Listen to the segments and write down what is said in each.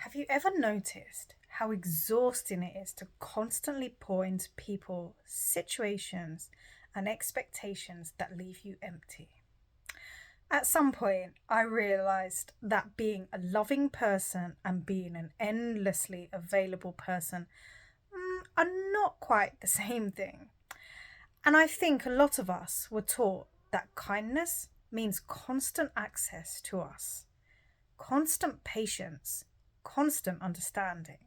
Have you ever noticed how exhausting it is to constantly pour into people, situations, and expectations that leave you empty? At some point, I realized that being a loving person and being an endlessly available person are not quite the same thing. And I think a lot of us were taught that kindness means constant access to us, constant patience, constant understanding,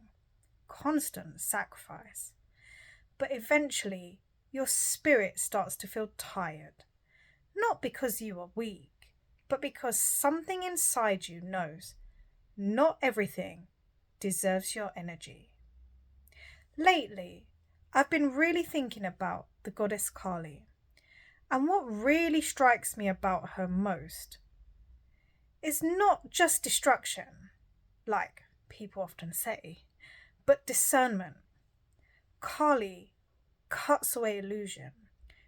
constant sacrifice. But eventually, your spirit starts to feel tired, not because you are weak, but because something inside you knows not everything deserves your energy. Lately, I've been really thinking about the goddess Kali, and what really strikes me about her most is not just destruction, like people often say, but discernment. Kali cuts away illusion.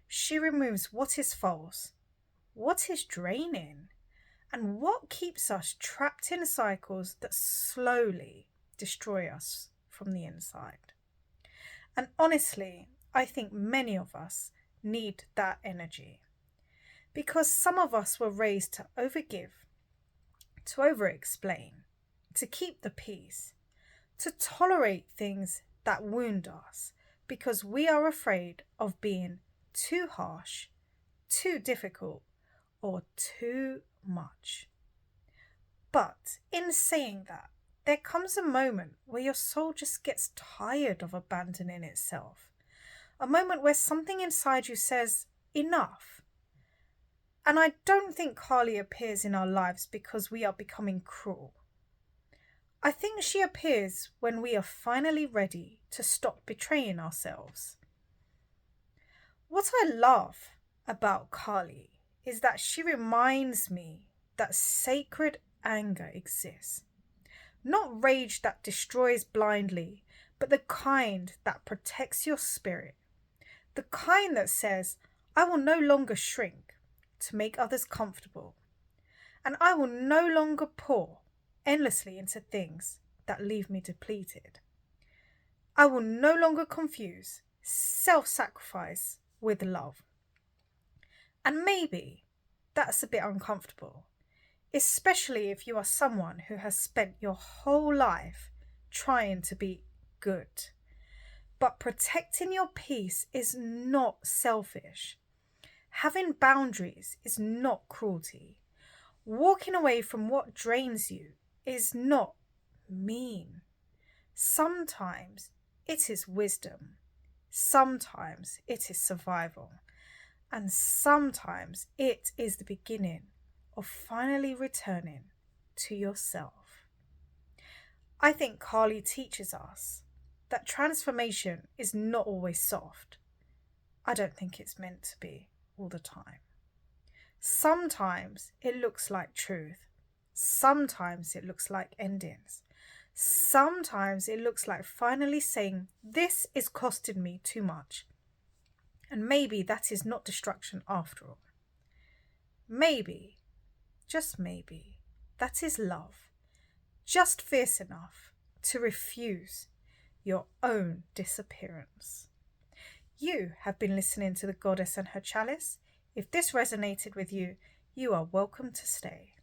She removes what is false, what is draining, and what keeps us trapped in cycles that slowly destroy us from the inside. And honestly, I think many of us need that energy because some of us were raised to overgive, to over explain, to keep the peace, to tolerate things that wound us because we are afraid of being too harsh, too difficult, or too much. But in saying that, there comes a moment where your soul just gets tired of abandoning itself. A moment where something inside you says, enough. And I don't think Kali appears in our lives because we are becoming cruel. I think she appears when we are finally ready to stop betraying ourselves. What I love about Kali is that she reminds me that sacred anger exists. Not rage that destroys blindly, but the kind that protects your spirit. The kind that says, I will no longer shrink to make others comfortable, and I will no longer pour endlessly into things that leave me depleted. I will no longer confuse self sacrifice with love. And maybe that's a bit uncomfortable, especially if you are someone who has spent your whole life trying to be good. But protecting your peace is not selfish. Having boundaries is not cruelty. Walking away from what drains you is not mean. Sometimes it is wisdom. Sometimes it is survival. And sometimes it is the beginning of finally returning to yourself. I think Kali teaches us that transformation is not always soft. I don't think it's meant to be all the time. Sometimes it looks like truth. Sometimes it looks like endings. Sometimes it looks like finally saying, this is costing me too much. And maybe that is not destruction after all. Maybe, just maybe, that is love. Just fierce enough to refuse your own disappearance. You have been listening to The Goddess and Her Chalice. If this resonated with you, you are welcome to stay.